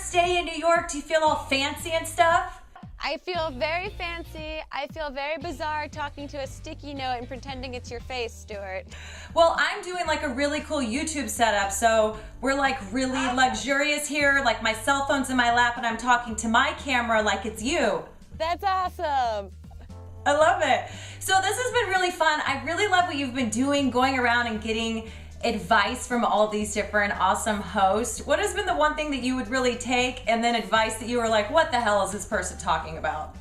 first day in New York? Do you feel all fancy and stuff? I feel very fancy. I feel very bizarre talking to a sticky note and pretending it's your face, Stuart. Well, I'm doing like a really cool YouTube setup, so we're like really luxurious here, like my cell phone's in my lap and I'm talking to my camera like it's you. That's awesome. I love it. So this has been really fun. I really love what you've been doing, going around and getting advice from all these different awesome hosts. What has been the one thing that you would really take, and then advice that you were like, what the hell is this person talking about?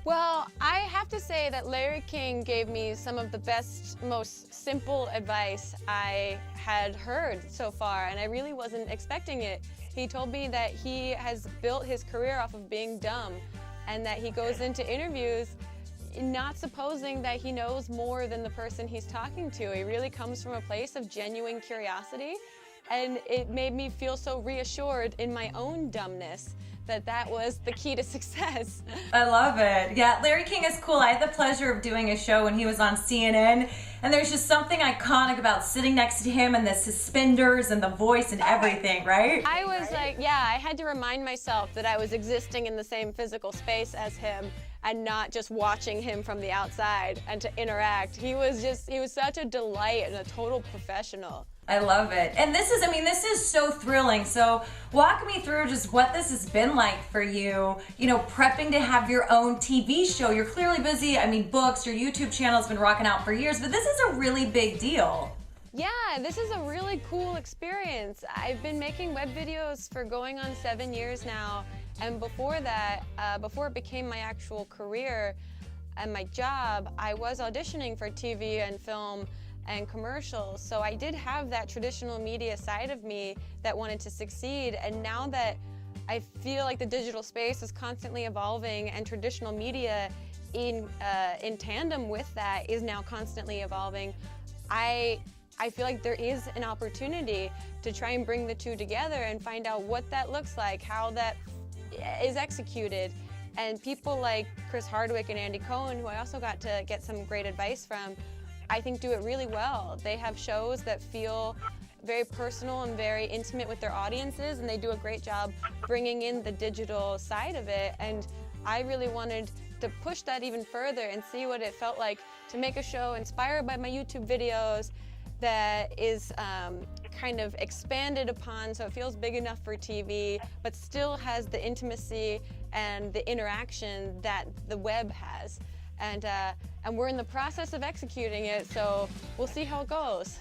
Well, I have to say that Larry King gave me some of the best, most simple advice I had heard so far, and I really wasn't expecting it. He told me that he has built his career off of being dumb, and that he goes into interviews not supposing that he knows more than the person he's talking to. He really comes from a place of genuine curiosity, and it made me feel so reassured in my own dumbness that that was the key to success. I love it. Yeah, Larry King is cool. I had the pleasure of doing a show when he was on CNN, and there's just something iconic about sitting next to him and the suspenders and the voice and everything, right? I was like, yeah, I had to remind myself that I was existing in the same physical space as him and not just watching him from the outside and to interact. He was such a delight and a total professional. I love it. And this is so thrilling. So walk me through just what this has been like for you, prepping to have your own TV show. You're clearly busy. Books, your YouTube channel's been rocking out for years, but this is a really big deal. Yeah, this is a really cool experience. I've been making web videos for going on 7 years now, and before that, before it became my actual career and my job, I was auditioning for TV and film and commercials, so I did have that traditional media side of me that wanted to succeed, and now that I feel like the digital space is constantly evolving and traditional media in tandem with that is now constantly evolving, I feel like there is an opportunity to try and bring the two together and find out what that looks like, how that is executed. And people like Chris Hardwick and Andy Cohen, who I also got to get some great advice from, I think do it really well. They have shows that feel very personal and very intimate with their audiences, and they do a great job bringing in the digital side of it. And I really wanted to push that even further and see what it felt like to make a show inspired by my YouTube videos that is kind of expanded upon so it feels big enough for TV, but still has the intimacy and the interaction that the web has. And we're in the process of executing it, so we'll see how it goes.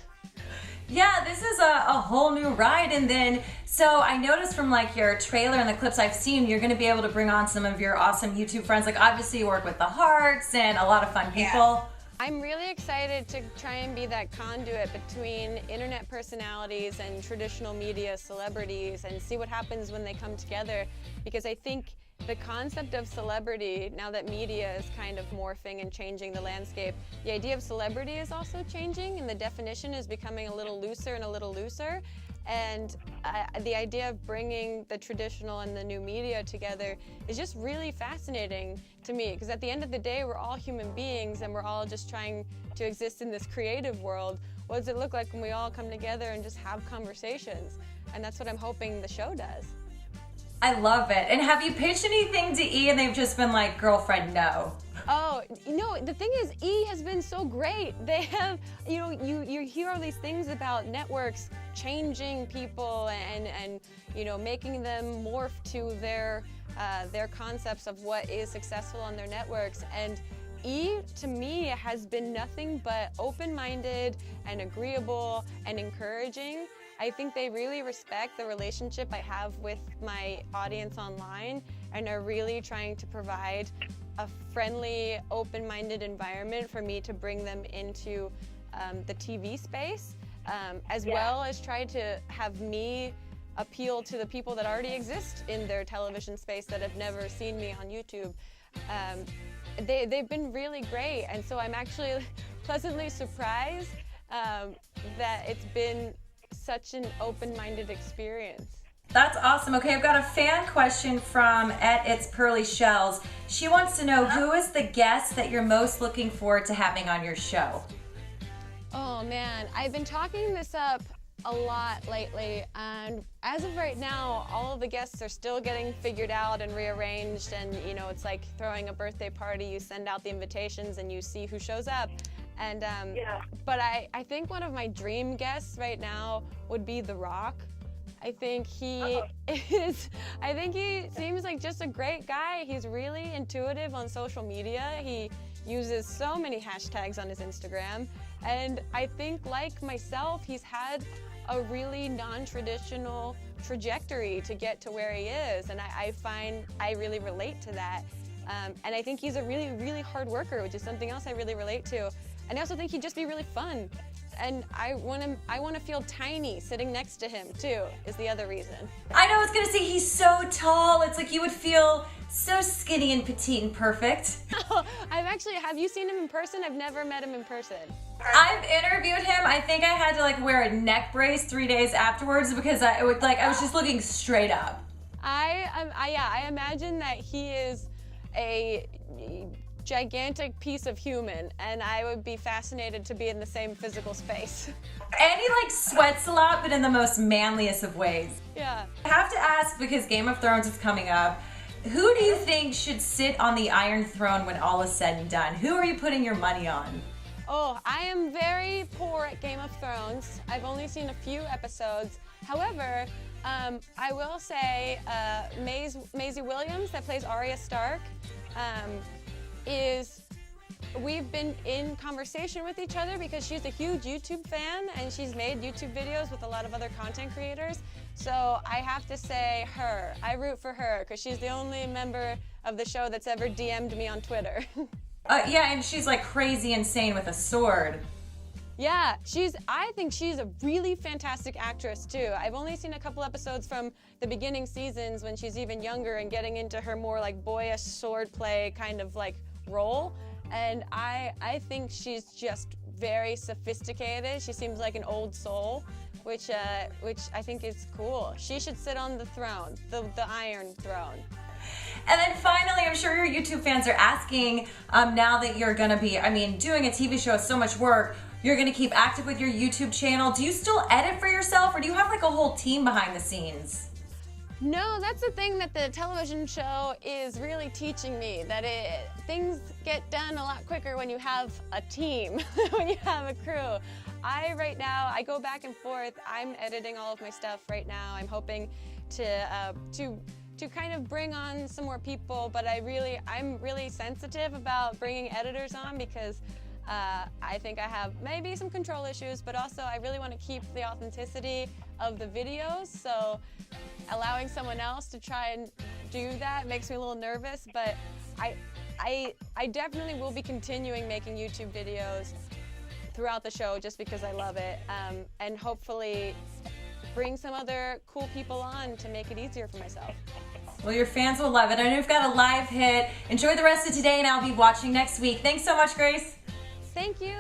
Yeah, this is a whole new ride. And then, so I noticed from like your trailer and the clips I've seen, you're going to be able to bring on some of your awesome YouTube friends. Like obviously you work with the Hearts and a lot of fun people. Yeah. I'm really excited to try and be that conduit between internet personalities and traditional media celebrities and see what happens when they come together, because I think the concept of celebrity, now that media is kind of morphing and changing the landscape, the idea of celebrity is also changing, and the definition is becoming a little looser and a little looser. And the idea of bringing the traditional and the new media together is just really fascinating to me, because at the end of the day, we're all human beings and we're all just trying to exist in this creative world. What does it look like when we all come together and just have conversations? And that's what I'm hoping the show does. I love it. And have you pitched anything to E and they've just been like, girlfriend, no? Oh, the thing is, E has been so great. They have, you hear all these things about networks changing people and making them morph to their concepts of what is successful on their networks. And E, to me, has been nothing but open-minded and agreeable and encouraging. I think they really respect the relationship I have with my audience online and are really trying to provide a friendly, open-minded environment for me to bring them into the TV space, as well as try to have me appeal to the people that already exist in their television space that have never seen me on YouTube. They've been really great, and so I'm actually pleasantly surprised that it's been such an open-minded experience. That's awesome. Okay, I've got a fan question from It's Pearly Shells. She wants to know, who is the guest that you're most looking forward to having on your show? Oh man, I've been talking this up a lot lately, and as of right now, all of the guests are still getting figured out and rearranged, and you know, it's like throwing a birthday party. You send out the invitations and you see who shows up. And but I think one of my dream guests right now would be The Rock. I think he seems like just a great guy. He's really intuitive on social media. He uses so many hashtags on his Instagram. And I think, like myself, he's had a really non-traditional trajectory to get to where he is. And I find I really relate to that. And I think he's a really, really hard worker, which is something else I really relate to. And I also think he'd just be really fun. And I want to feel tiny sitting next to him too, is the other reason. I know, I was gonna say, he's so tall. It's like you would feel so skinny and petite and perfect. Have you seen him in person? I've never met him in person. I've interviewed him. I think I had to like wear a neck brace 3 days afterwards because I was just looking straight up. I imagine that he is a gigantic piece of human, and I would be fascinated to be in the same physical space. And he like sweats a lot, but in the most manliest of ways. Yeah. I have to ask, because Game of Thrones is coming up, who do you think should sit on the Iron Throne when all is said and done? Who are you putting your money on? Oh, I am very poor at Game of Thrones. I've only seen a few episodes. However, I will say Maisie Williams, that plays Arya Stark, we've been in conversation with each other because she's a huge YouTube fan and she's made YouTube videos with a lot of other content creators. So I have to say her. I root for her because she's the only member of the show that's ever DM'd me on Twitter. Yeah, and she's like crazy insane with a sword. Yeah, I think she's a really fantastic actress too. I've only seen a couple episodes from the beginning seasons when she's even younger and getting into her more like boyish swordplay kind of like role. And I think she's just very sophisticated. She seems like an old soul, which I think is cool. She should sit on the throne, the Iron Throne. And then finally, I'm sure your YouTube fans are asking, now that you're gonna be, doing a TV show is so much work, you're gonna keep active with your YouTube channel. Do you still edit for yourself, or do you have like a whole team behind the scenes? No, that's the thing that the television show is really teaching me, that things get done a lot quicker when you have a team, when you have a crew. Right now, I go back and forth. I'm editing all of my stuff right now. I'm hoping to kind of bring on some more people, but I'm really sensitive about bringing editors on because I think I have maybe some control issues, but also I really want to keep the authenticity of the videos, so allowing someone else to try and do that makes me a little nervous, but I definitely will be continuing making YouTube videos throughout the show just because I love it, and hopefully bring some other cool people on to make it easier for myself. Well, your fans will love it. I know you've got a live hit. Enjoy the rest of today, and I'll be watching next week. Thanks so much, Grace. Thank you.